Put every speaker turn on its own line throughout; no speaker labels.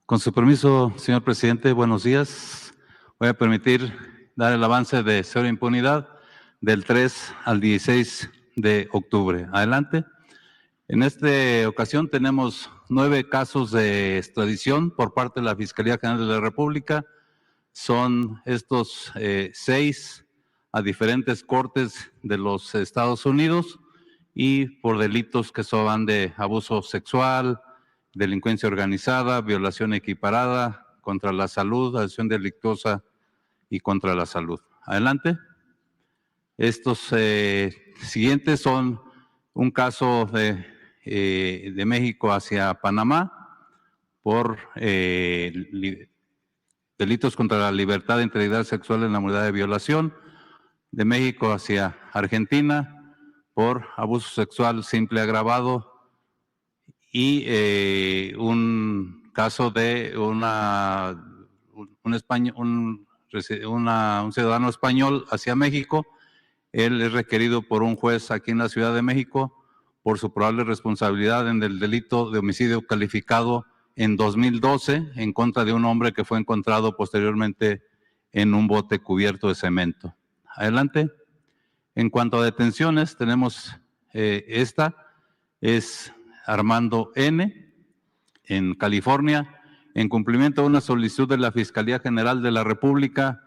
Con su permiso, señor presidente, buenos días. Voy a permitir dar el avance de cero impunidad del 3 al 16 de octubre. Adelante. En esta ocasión tenemos 9 casos de extradición por parte de la Fiscalía General de la República. Son estos 6 a diferentes cortes de los Estados Unidos y por delitos que son de abuso sexual, delincuencia organizada, violación equiparada, contra la salud, acción delictuosa y contra la salud. Adelante. Estos siguientes son un caso de México hacia Panamá por delitos contra la libertad e integridad sexual en la modalidad de violación, de México hacia Argentina por abuso sexual simple agravado y un caso de un ciudadano español hacia México. Él es requerido por un juez aquí en la Ciudad de México por su probable responsabilidad en el delito de homicidio calificado en 2012 en contra de un hombre que fue encontrado posteriormente en un bote cubierto de cemento. Adelante. En cuanto a detenciones, tenemos esta es Armando N. en California, en cumplimiento de una solicitud de la Fiscalía General de la República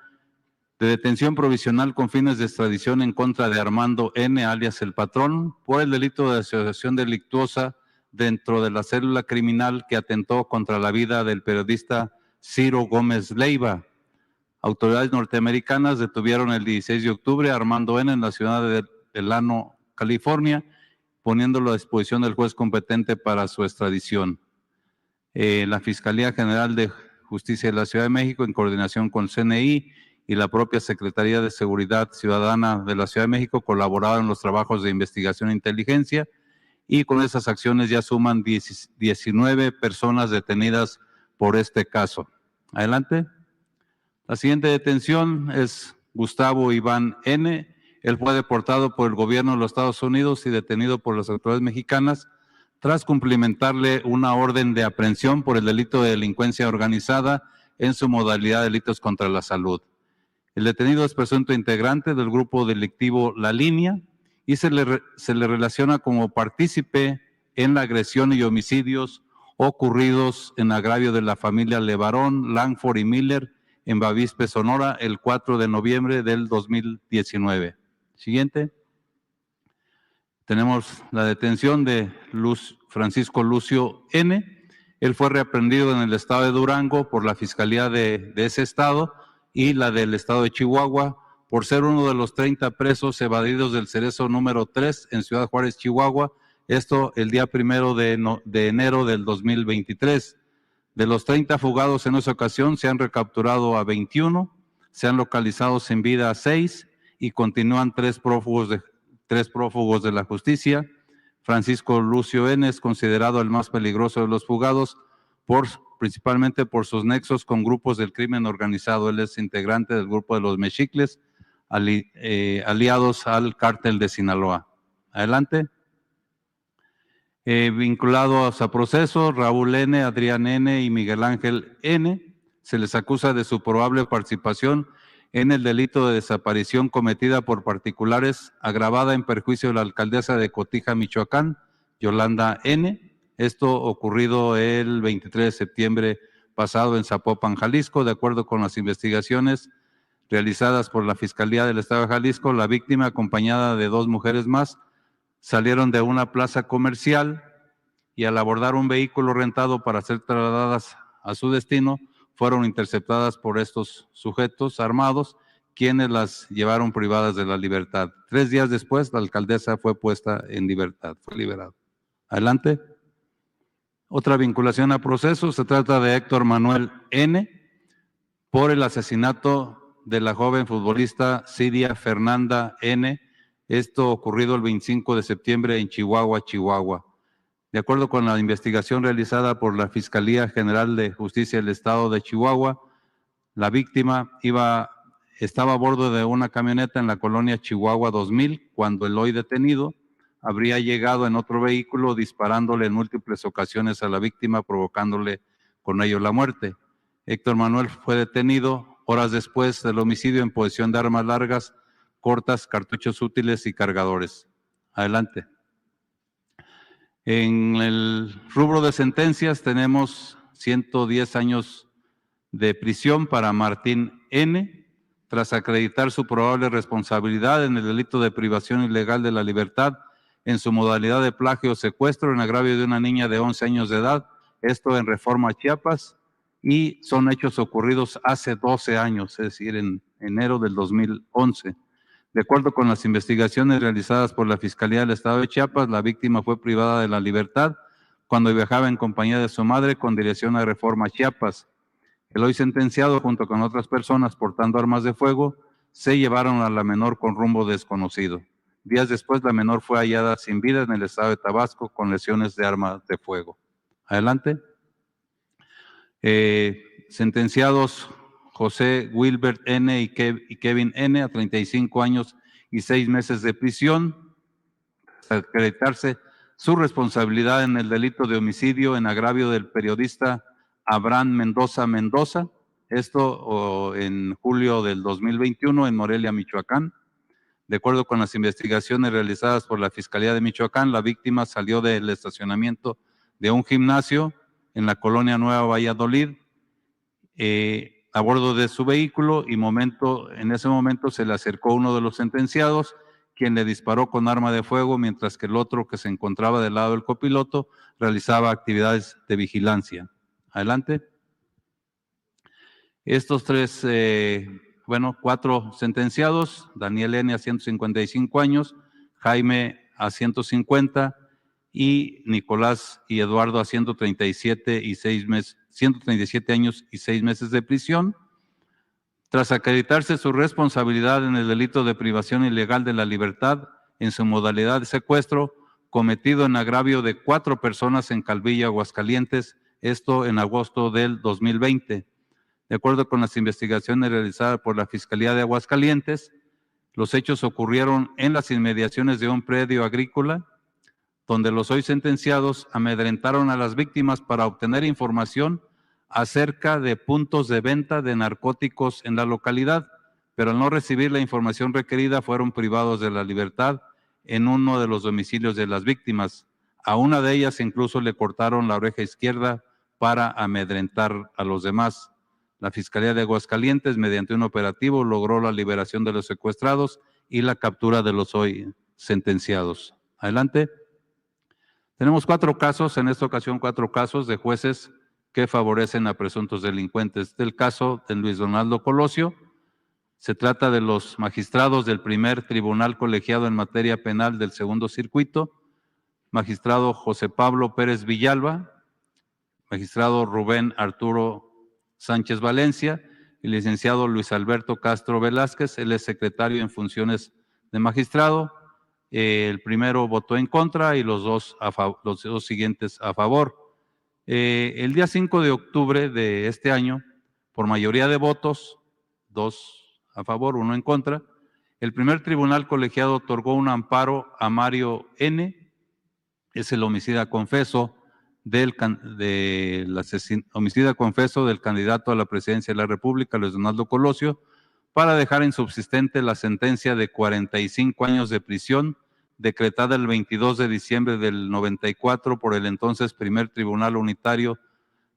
de detención provisional con fines de extradición en contra de Armando N., alias El Patrón, por el delito de asociación delictuosa dentro de la célula criminal que atentó contra la vida del periodista Ciro Gómez Leiva. Autoridades norteamericanas detuvieron el 16 de octubre a Armando N. en la ciudad de Delano, California, poniéndolo a disposición del juez competente para su extradición. La Fiscalía General de Justicia de la Ciudad de México, en coordinación con CNI y la propia Secretaría de Seguridad Ciudadana de la Ciudad de México, colaboraron en los trabajos de investigación e inteligencia y con esas acciones ya suman 19 personas detenidas por este caso. Adelante. La siguiente detención es Gustavo Iván N. Él fue deportado por el gobierno de los Estados Unidos y detenido por las autoridades mexicanas tras cumplimentarle una orden de aprehensión por el delito de delincuencia organizada en su modalidad de delitos contra la salud. El detenido es presunto integrante del grupo delictivo La Línea y se le relaciona como partícipe en la agresión y homicidios ocurridos en agravio de la familia Levarón, Langford y Miller en Bavispe, Sonora, el 4 de noviembre del 2019. Siguiente. Tenemos la detención de Francisco Lucio N. Él fue reaprendido en el estado de Durango por la Fiscalía de ese estado y la del estado de Chihuahua por ser uno de los 30 presos evadidos del Cerezo número 3 en Ciudad Juárez, Chihuahua. Esto el día 1 de enero del 2023. De los 30 fugados en esa ocasión se han recapturado a 21, se han localizado sin vida a 6 y continúan 3 prófugos de la justicia. Francisco Lucio N. es considerado el más peligroso de los fugados, principalmente por sus nexos con grupos del crimen organizado. Él es integrante del grupo de los Mexicles, aliados al cártel de Sinaloa. Adelante. Vinculados a proceso, Raúl N., Adrián N. y Miguel Ángel N. se les acusa de su probable participación en el delito de desaparición cometida por particulares agravada en perjuicio de la alcaldesa de Cotija, Michoacán, Yolanda N. Esto ocurrido el 23 de septiembre pasado en Zapopan, Jalisco. De acuerdo con las investigaciones realizadas por la Fiscalía del Estado de Jalisco, la víctima, acompañada de 2 mujeres más, salieron de una plaza comercial y al abordar un vehículo rentado para ser trasladadas a su destino, fueron interceptadas por estos sujetos armados, quienes las llevaron privadas de la libertad. 3 días después, la alcaldesa fue puesta en libertad, fue liberada. Adelante. Otra vinculación a proceso, se trata de Héctor Manuel N. por el asesinato de la joven futbolista Cidia Fernanda N., esto ocurrido el 25 de septiembre en Chihuahua, Chihuahua. De acuerdo con la investigación realizada por la Fiscalía General de Justicia del Estado de Chihuahua, la víctima estaba a bordo de una camioneta en la colonia Chihuahua 2000 cuando el hoy detenido habría llegado en otro vehículo disparándole en múltiples ocasiones a la víctima, provocándole con ello la muerte. Héctor Manuel fue detenido horas después del homicidio en posesión de armas largas, cortas, cartuchos útiles y cargadores. Adelante. En el rubro de sentencias tenemos 110 años de prisión para Martín N., tras acreditar su probable responsabilidad en el delito de privación ilegal de la libertad en su modalidad de plagio o secuestro en agravio de una niña de 11 años de edad, esto en Reforma, Chiapas, y son hechos ocurridos hace 12 años, es decir, en enero del 2011. De acuerdo con las investigaciones realizadas por la Fiscalía del Estado de Chiapas, la víctima fue privada de la libertad cuando viajaba en compañía de su madre con dirección a Reforma, Chiapas. El hoy sentenciado, junto con otras personas portando armas de fuego, se llevaron a la menor con rumbo desconocido. Días después, la menor fue hallada sin vida en el estado de Tabasco con lesiones de armas de fuego. Adelante. Sentenciados José Wilbert N. y Kevin N. a 35 años y 6 meses de prisión, tras acreditarse su responsabilidad en el delito de homicidio en agravio del periodista Abraham Mendoza, esto en julio del 2021 en Morelia, Michoacán. De acuerdo con las investigaciones realizadas por la Fiscalía de Michoacán, la víctima salió del estacionamiento de un gimnasio en la colonia Nueva Valladolid a bordo de su vehículo y en ese momento se le acercó uno de los sentenciados, quien le disparó con arma de fuego, mientras que el otro, que se encontraba del lado del copiloto, realizaba actividades de vigilancia. Adelante. Estos cuatro sentenciados: Daniel N. a 155 años, Jaime a 150 y Nicolás y Eduardo a 137 años y 6 meses de prisión, tras acreditarse su responsabilidad en el delito de privación ilegal de la libertad en su modalidad de secuestro cometido en agravio de 4 personas en Calvillo, Aguascalientes, esto en agosto del 2020. De acuerdo con las investigaciones realizadas por la Fiscalía de Aguascalientes, los hechos ocurrieron en las inmediaciones de un predio agrícola, donde los hoy sentenciados amedrentaron a las víctimas para obtener información acerca de puntos de venta de narcóticos en la localidad, pero al no recibir la información requerida fueron privados de la libertad en uno de los domicilios de las víctimas. A una de ellas incluso le cortaron la oreja izquierda para amedrentar a los demás. La Fiscalía de Aguascalientes, mediante un operativo, logró la liberación de los secuestrados y la captura de los hoy sentenciados. Adelante. Tenemos 4 casos, en esta ocasión 4 casos de jueces que favorecen a presuntos delincuentes. Del caso de Luis Donaldo Colosio, se trata de los magistrados del primer tribunal colegiado en materia penal del segundo circuito, magistrado José Pablo Pérez Villalba, magistrado Rubén Arturo Sánchez Valencia y licenciado Luis Alberto Castro Velázquez. Él es secretario en funciones de magistrado. El primero votó en contra y los dos siguientes a favor. El día 5 de octubre de este año, por mayoría de votos, 2 a favor, 1 en contra, el primer tribunal colegiado otorgó un amparo a Mario N., es el homicida confeso del candidato a la presidencia de la República, Luis Donaldo Colosio, para dejar insubsistente la sentencia de 45 años de prisión decretada el 22 de diciembre del 94 por el entonces primer tribunal unitario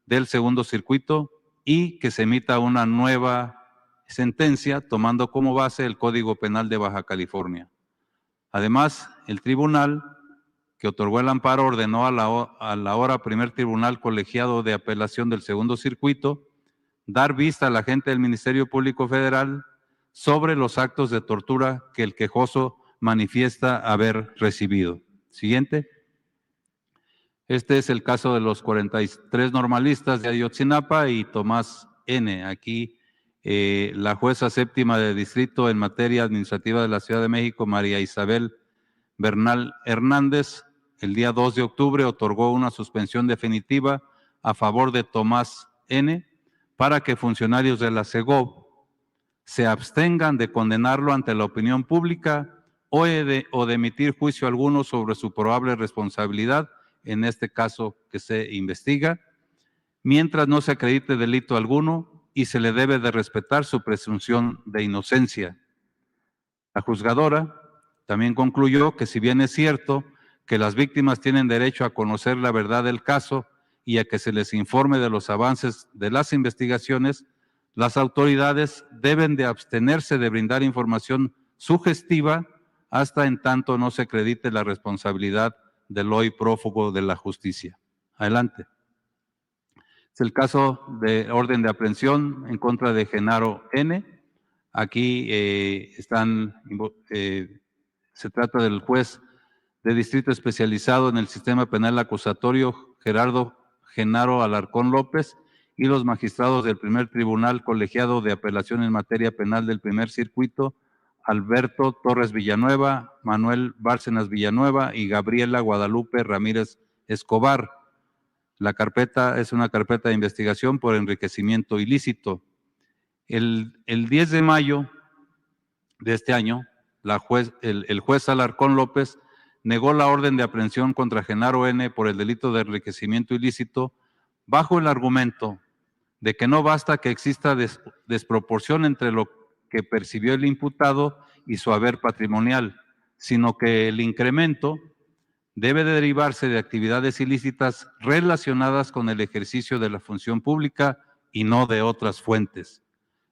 del segundo circuito y que se emita una nueva sentencia tomando como base el Código Penal de Baja California. Además, el tribunal que otorgó el amparo ordenó a la ahora primer tribunal colegiado de apelación del segundo circuito dar vista al agente del Ministerio Público Federal sobre los actos de tortura que el quejoso manifiesta haber recibido. Siguiente. Este es el caso de los 43 normalistas de Ayotzinapa y Tomás N. Aquí la jueza séptima de distrito en materia administrativa de la Ciudad de México, María Isabel Bernal Hernández, el día 2 de octubre otorgó una suspensión definitiva a favor de Tomás N. para que funcionarios de la SEGOV se abstengan de condenarlo ante la opinión pública o de emitir juicio alguno sobre su probable responsabilidad en este caso que se investiga. mientras no se acredite delito alguno y se le debe de respetar su presunción de inocencia. La juzgadora también concluyó que si bien es cierto que las víctimas tienen derecho a conocer la verdad del caso y a que se les informe de los avances de las investigaciones, las autoridades deben de abstenerse de brindar información sugestiva hasta en tanto no se acredite la responsabilidad del hoy prófugo de la justicia. Adelante. Es el caso de orden de aprehensión en contra de Genaro N. Aquí se trata del juez de distrito especializado en el sistema penal acusatorio Gerardo Genaro Alarcón López y los magistrados del primer tribunal colegiado de apelación en materia penal del primer circuito, Alberto Torres Villanueva, Manuel Bárcenas Villanueva y Gabriela Guadalupe Ramírez Escobar. La carpeta es una carpeta de investigación por enriquecimiento ilícito. El 10 de mayo de este año, el juez Alarcón López negó la orden de aprehensión contra Genaro N. por el delito de enriquecimiento ilícito bajo el argumento de que no basta que exista desproporción entre lo que percibió el imputado y su haber patrimonial, sino que el incremento debe de derivarse de actividades ilícitas relacionadas con el ejercicio de la función pública y no de otras fuentes.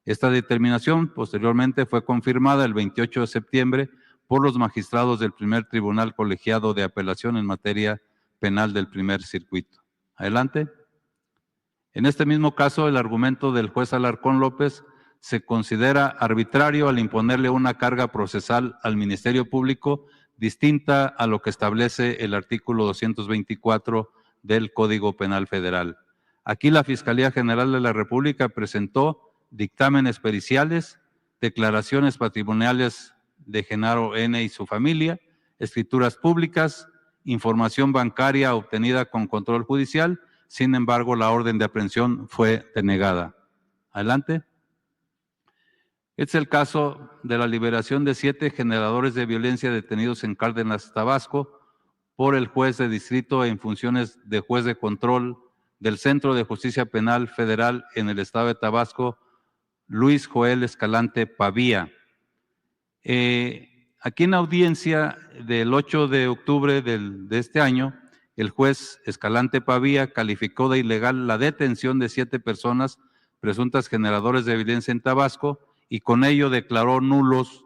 Esta determinación posteriormente fue confirmada el 28 de septiembre por los magistrados del primer tribunal colegiado de apelación en materia penal del primer circuito. Adelante. En este mismo caso, el argumento del juez Alarcón López se considera arbitrario al imponerle una carga procesal al Ministerio Público distinta a lo que establece el artículo 224 del Código Penal Federal. Aquí la Fiscalía General de la República presentó dictámenes periciales, declaraciones patrimoniales de Genaro N. y su familia, escrituras públicas, información bancaria obtenida con control judicial. Sin embargo, la orden de aprehensión fue denegada. Adelante. Este es el caso de la liberación de 7 generadores de violencia detenidos en Cárdenas, Tabasco, por el juez de distrito en funciones de juez de control del Centro de Justicia Penal Federal en el estado de Tabasco, Luis Joel Escalante Pavía. Aquí en audiencia del 8 de octubre de este año, el juez Escalante Pavía calificó de ilegal la detención de 7 personas presuntas generadores de violencia en Tabasco y con ello declaró nulos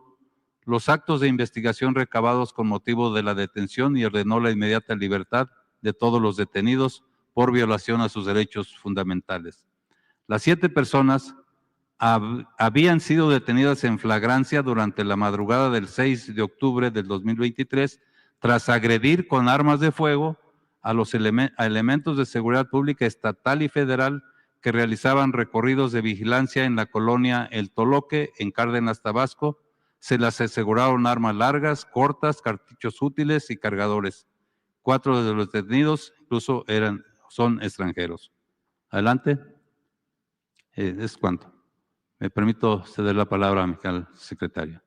los actos de investigación recabados con motivo de la detención y ordenó la inmediata libertad de todos los detenidos por violación a sus derechos fundamentales. Las 7 personas habían sido detenidas en flagrancia durante la madrugada del 6 de octubre del 2023 tras agredir con armas de fuego a elementos de seguridad pública estatal y federal que realizaban recorridos de vigilancia en la colonia El Toloque, en Cárdenas, Tabasco. Se les aseguraron armas largas, cortas, cartuchos útiles y cargadores. 4 de los detenidos incluso son extranjeros. Adelante. Es cuanto. Me permito ceder la palabra a mi secretario.